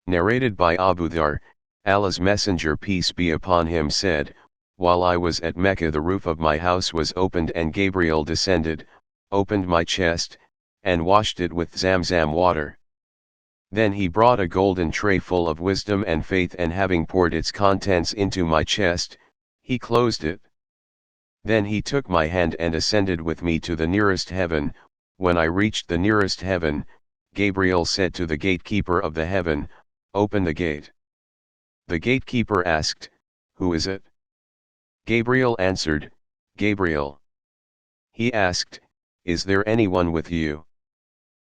Narrated by Abu Dhar, Allah's Messenger peace be upon him said, while I was at Mecca the roof of my house was opened and Gabriel descended, opened my chest, and washed it with Zamzam water. Then he brought a golden tray full of wisdom and faith, and having poured its contents into my chest, he closed it. Then he took my hand and ascended with me to the nearest heaven. When I reached the nearest heaven, Gabriel said to the gatekeeper of the heaven, "Open the gate." The gatekeeper asked, "Who is it?" Gabriel answered, "Gabriel." He asked, "Is there anyone with you?"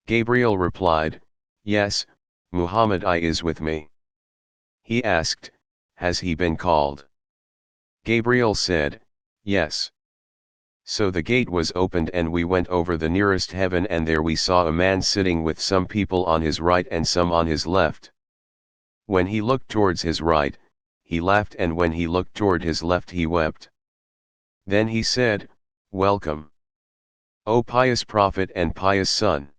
Gabriel replied, "Yes, Muhammad is with me." He asked, "Has he been called?" Gabriel said, "Yes." So the gate was opened and we went over the nearest heaven, and there we saw a man sitting with some people on his right and some on his left. When he looked towards his right, he laughed, and when he looked toward his left he wept. Then he said, "Welcome, O pious Prophet and pious Son."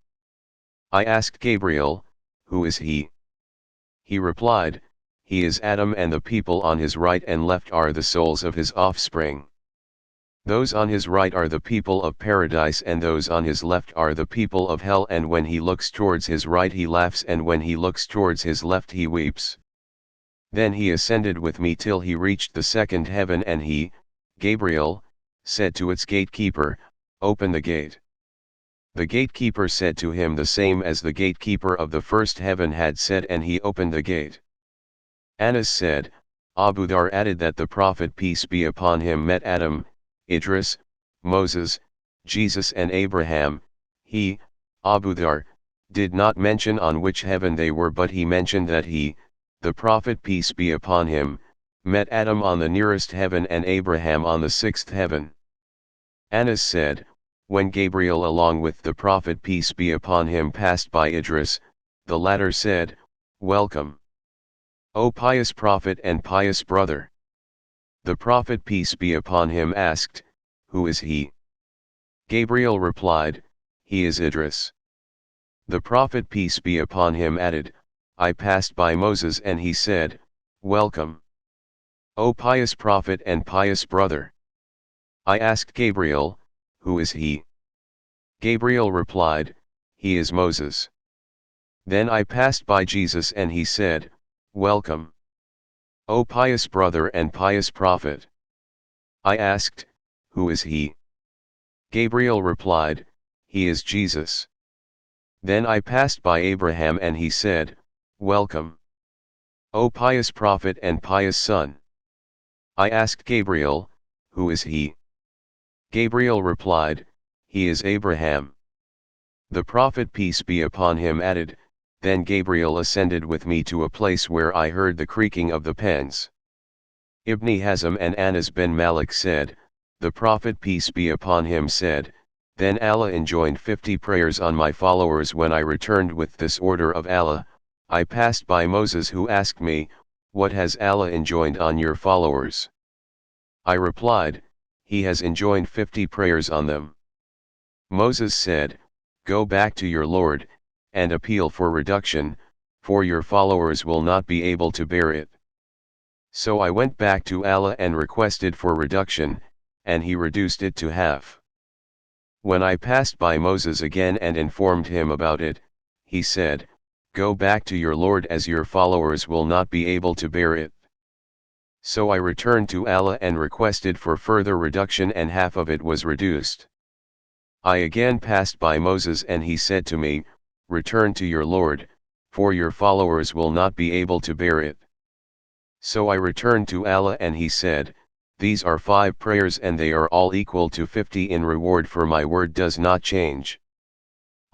I asked Gabriel, "Who is he?" He replied, "He is Adam, and the people on his right and left are the souls of his offspring. Those on his right are the people of paradise, and those on his left are the people of hell, and when he looks towards his right he laughs, and when he looks towards his left he weeps." Then he ascended with me till he reached the second heaven, and he, Gabriel, said to its gatekeeper, "Open the gate." The gatekeeper said to him the same as the gatekeeper of the first heaven had said, and he opened the gate. Anas said, Abu Dhar added that the Prophet peace be upon him met Adam, Idris, Moses, Jesus and Abraham. He, Abu Dhar, did not mention on which heaven they were, but he mentioned that he, the Prophet peace be upon him, met Adam on the nearest heaven and Abraham on the sixth heaven. Anas said, when Gabriel along with the Prophet peace be upon him passed by Idris, the latter said, "Welcome, O pious Prophet and pious brother." The Prophet peace be upon him asked, "Who is he?" Gabriel replied, "He is Idris." The Prophet peace be upon him added, "I passed by Moses and he said, 'Welcome, O pious Prophet and pious brother.' I asked Gabriel, 'Who is he?' Gabriel replied, 'He is Moses.' Then I passed by Jesus and he said, 'Welcome, O pious brother and pious prophet.' I asked, 'Who is he?' Gabriel replied, 'He is Jesus.' Then I passed by Abraham and he said, 'Welcome, O pious prophet and pious son.' I asked Gabriel, 'Who is he?' Gabriel replied, 'He is Abraham.' The Prophet peace be upon him added, then Gabriel ascended with me to a place where I heard the creaking of the pens. Ibn Hazm and Anas bin Malik said, the Prophet peace be upon him said, then Allah enjoined 50 prayers on my followers. When I returned with this order of Allah, I passed by Moses who asked me, what has Allah enjoined on your followers? I replied, he has enjoined 50 prayers on them. Moses said, go back to your Lord, and appeal for reduction, for your followers will not be able to bear it. So I went back to Allah and requested for reduction, and he reduced it to half. When I passed by Moses again and informed him about it, he said, go back to your Lord as your followers will not be able to bear it. So I returned to Allah and requested for further reduction, and half of it was reduced. I again passed by Moses and he said to me, return to your Lord, for your followers will not be able to bear it. So I returned to Allah and he said, these are 5 prayers and they are all equal to 50 in reward, for my word does not change.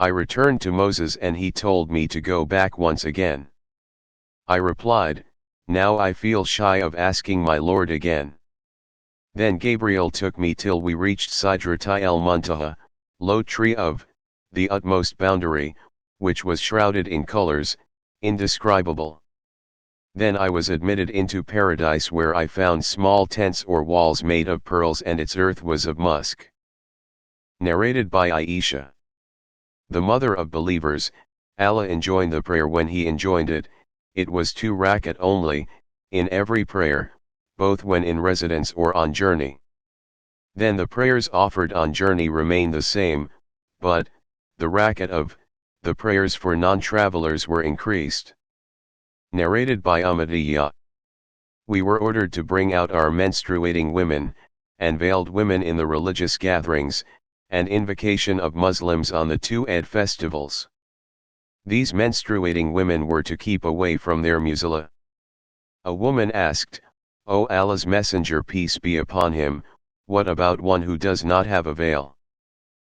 I returned to Moses and he told me to go back once again. I replied, now I feel shy of asking my Lord again. Then Gabriel took me till we reached Sidratai al-Muntaha, low tree of, the utmost boundary, which was shrouded in colors, indescribable. Then I was admitted into paradise, where I found small tents or walls made of pearls, and its earth was of musk. Narrated by Aisha, the mother of believers, Allah enjoined the prayer when he enjoined it, it was 2 rakat only, in every prayer, both when in residence or on journey. Then the prayers offered on journey remained the same, but, the rakat of, the prayers for non-travelers were increased. Narrated by Ahmadiyya. We were ordered to bring out our menstruating women, and veiled women in the religious gatherings, and invocation of Muslims on the 2 Eid festivals. These menstruating women were to keep away from their musalla. A woman asked, "O Allah's Messenger, peace be upon him, what about one who does not have a veil?"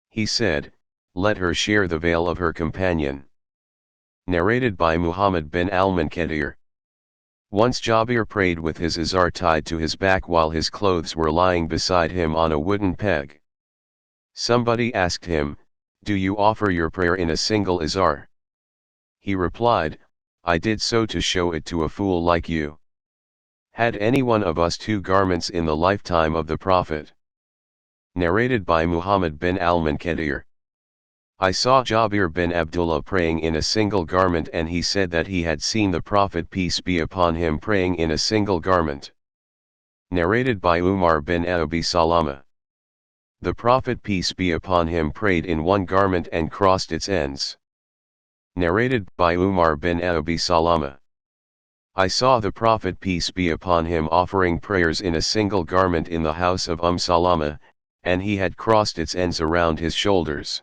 He said, "Let her share the veil of her companion." Narrated by Muhammad bin al-Munkadir. Once Jabir prayed with his izar tied to his back while his clothes were lying beside him on a wooden peg. Somebody asked him, "Do you offer your prayer in a single izar?" He replied, "I did so to show it to a fool like you. Had any one of us 2 garments in the lifetime of the Prophet?" Narrated by Muhammad bin al-Munkadir. I saw Jabir bin Abdullah praying in a single garment, and he said that he had seen the Prophet peace be upon him praying in a single garment. Narrated by Umar bin Abi Salama. The Prophet peace be upon him prayed in one garment and crossed its ends. Narrated by Umar bin Abi Salama. I saw the Prophet peace be upon him offering prayers in a single garment in the house of Salama, and he had crossed its ends around his shoulders.